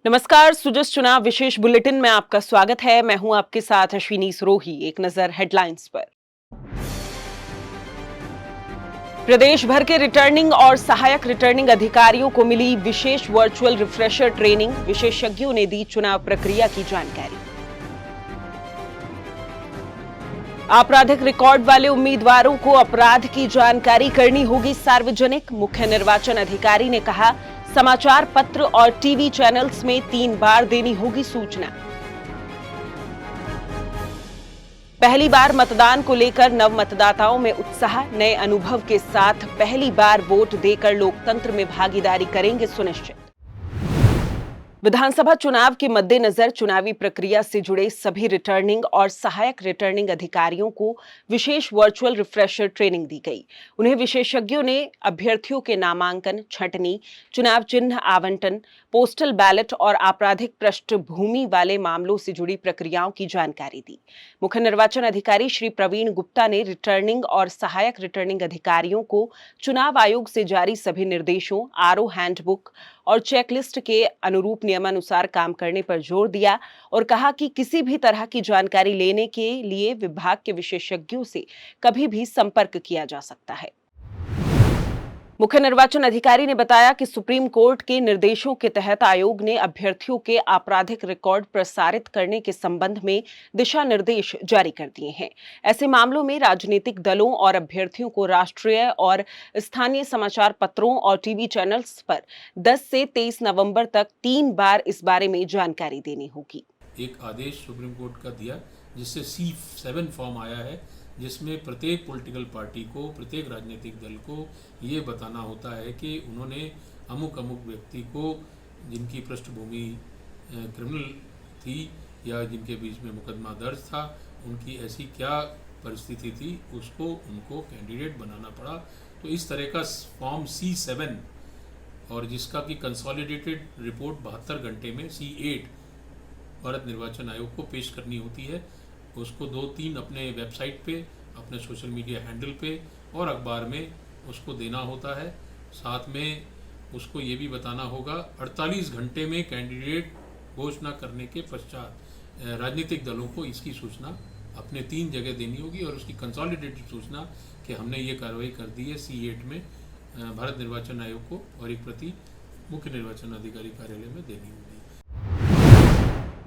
नमस्कार, सुजस चुनाव विशेष बुलेटिन में आपका स्वागत है। मैं हूं आपके साथ अश्विनी सरोही। एक नजर हेडलाइंस पर। प्रदेश भर के रिटर्निंग और सहायक रिटर्निंग अधिकारियों को मिली विशेष वर्चुअल रिफ्रेशर ट्रेनिंग। विशेषज्ञों ने दी चुनाव प्रक्रिया की जानकारी। आपराधिक रिकॉर्ड वाले उम्मीदवारों को अपराध की जानकारी करनी होगी सार्वजनिक। मुख्य निर्वाचन अधिकारी ने कहा, समाचार पत्र और टीवी चैनल्स में 3 बार देनी होगी सूचना। पहली बार मतदान को लेकर नव मतदाताओं में उत्साह। नए अनुभव के साथ पहली बार वोट देकर लोकतंत्र में भागीदारी करेंगे सुनिश्चित। विधानसभा चुनाव के मद्देनजर चुनावी प्रक्रिया से जुड़े सभी रिटर्निंग और सहायक रिटर्निंग अधिकारियों को विशेष वर्चुअल रिफ्रेशर ट्रेनिंग दी गई। उन्हें विशेषज्ञों ने अभ्यर्थियों के नामांकन, छंटनी, चुनाव चिन्ह आवंटन, पोस्टल बैलेट और आपराधिक पृष्ठभूमि वाले मामलों से जुड़ी प्रक्रियाओं की जानकारी दी। मुख्य निर्वाचन अधिकारी श्री प्रवीण गुप्ता ने रिटर्निंग और सहायक रिटर्निंग अधिकारियों को चुनाव आयोग से जारी सभी निर्देशों, आरओ हैंडबुक और चेकलिस्ट के अनुरूप नियमानुसार काम करने पर जोर दिया और कहा कि किसी भी तरह की जानकारी लेने के लिए विभाग के विशेषज्ञों से कभी भी संपर्क किया जा सकता है। मुख्य निर्वाचन अधिकारी ने बताया कि सुप्रीम कोर्ट के निर्देशों के तहत आयोग ने अभ्यर्थियों के आपराधिक रिकॉर्ड प्रसारित करने के संबंध में दिशा निर्देश जारी कर दिए हैं। ऐसे मामलों में राजनीतिक दलों और अभ्यर्थियों को राष्ट्रीय और स्थानीय समाचार पत्रों और टीवी चैनल्स पर 10 से 23 नवंबर तक 3 बार इस बारे में जानकारी देनी होगी। एक आदेश सुप्रीम कोर्ट का दिया जिससे C7 फॉर्म आया है, जिसमें प्रत्येक पॉलिटिकल पार्टी को, प्रत्येक राजनीतिक दल को ये बताना होता है कि उन्होंने अमुक व्यक्ति को, जिनकी पृष्ठभूमि क्रिमिनल थी या जिनके बीच में मुकदमा दर्ज था, उनकी ऐसी क्या परिस्थिति थी, उसको उनको कैंडिडेट बनाना पड़ा। तो इस तरह का फॉर्म C7 और जिसका कि कंसोलिडेटेड रिपोर्ट 72 घंटे में C8 भारत निर्वाचन आयोग को पेश करनी होती है। उसको 2-3 अपने वेबसाइट पे, अपने सोशल मीडिया हैंडल पे और अखबार में उसको देना होता है। साथ में उसको ये भी बताना होगा 48 घंटे में कैंडिडेट घोषणा करने के पश्चात राजनीतिक दलों को इसकी सूचना अपने 3 जगह देनी होगी और उसकी कंसोलिडेटेड सूचना कि हमने ये कार्रवाई कर दी है C8 में भारत निर्वाचन आयोग को और एक प्रति मुख्य निर्वाचन अधिकारी कार्यालय में देनी होगी।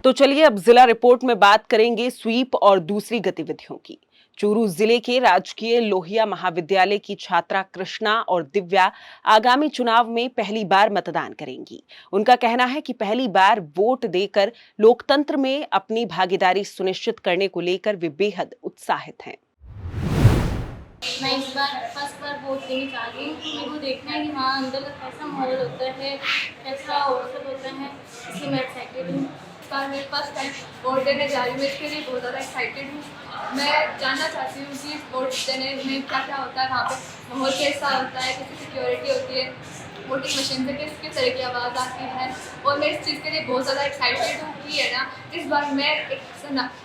तो चलिए अब जिला रिपोर्ट में बात करेंगे स्वीप और दूसरी गतिविधियों की। चूरू जिले के राजकीय लोहिया महाविद्यालय की छात्रा कृष्णा और दिव्या आगामी चुनाव में पहली बार मतदान करेंगी। उनका कहना है कि पहली बार वोट देकर लोकतंत्र में अपनी भागीदारी सुनिश्चित करने को लेकर वे बेहद उत्साहित हैं। मैं इस बार फर्स्ट बार वोट देने जा रही हूँ। मेरे को देखना है कि वहाँ अंदर का कैसा माहौल होता है, कैसा अवसर होता है, इसलिए मैं एक्साइटेड हूँ। मेरे फर्स्ट टाइम वोट देने जा रही हूँ, मैं इसके लिए बहुत ज़्यादा एक्साइटेड हूँ। मैं जानना चाहती हूँ कि वोट देने में क्या क्या होता है, वहाँ पे माहौल कैसा होता है, कैसी सिक्योरिटी होती है, वोटिंग मशीन से किस किस तरह की आवाज़ आती है। और मैं इस चीज़ के लिए बहुत ज़्यादा एक्साइटेड हूँ कि है ना, इस बार मैं एक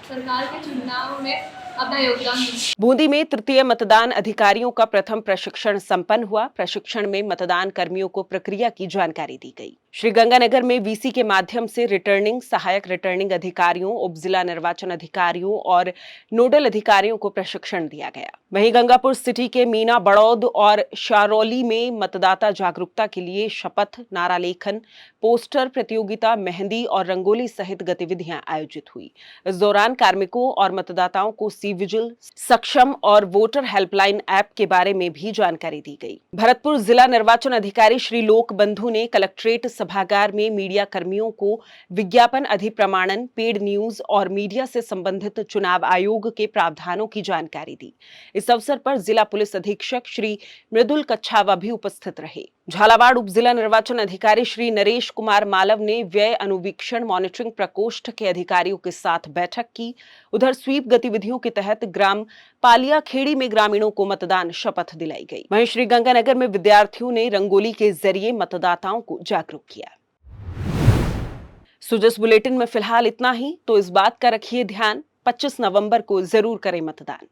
सरकार के चुनाव में अपना योगदान दूँ। बूंदी में तृतीय मतदान अधिकारियों का प्रथम प्रशिक्षण संपन्न हुआ। प्रशिक्षण में मतदान कर्मियों को प्रक्रिया की जानकारी दी गई। श्रीगंगानगर में वीसी के माध्यम से रिटर्निंग, सहायक रिटर्निंग अधिकारियों, उप जिला निर्वाचन अधिकारियों और नोडल अधिकारियों को प्रशिक्षण दिया गया। वहीं गंगापुर सिटी के मीना बड़ौद और शारौली में मतदाता जागरूकता के लिए शपथ, नारा लेखन, पोस्टर प्रतियोगिता, मेहंदी और रंगोली सहित गतिविधियां आयोजित हुई। इस दौरान कार्मिकों और मतदाताओं को सी विजिल, सक्षम और वोटर हेल्पलाइन ऐप के बारे में भी जानकारी दी गई। भरतपुर जिला निर्वाचन अधिकारी श्री लोक बंधु ने कलेक्ट्रेट सभागार में मीडिया कर्मियों को विज्ञापन अधिप्रमाणन, पेड न्यूज और मीडिया से संबंधित चुनाव आयोग के प्रावधानों की जानकारी दी। इस अवसर पर जिला पुलिस अधीक्षक श्री मृदुल कच्छावा भी उपस्थित रहे। झालावाड़ उप जिला निर्वाचन अधिकारी श्री नरेश कुमार मालव ने व्यय अनुवीक्षण मॉनिटरिंग प्रकोष्ठ के अधिकारियों के साथ बैठक की। उधर स्वीप गतिविधियों के तहत ग्राम पालिया खेड़ी में ग्रामीणों को मतदान शपथ दिलाई गई। वहीं श्रीगंगानगर में विद्यार्थियों ने रंगोली के जरिए मतदाताओं को जागरूक किया। सुजस बुलेटिन में फिलहाल इतना ही। तो इस बात का रखिए ध्यान, 25 नवंबर को जरूर करें मतदान।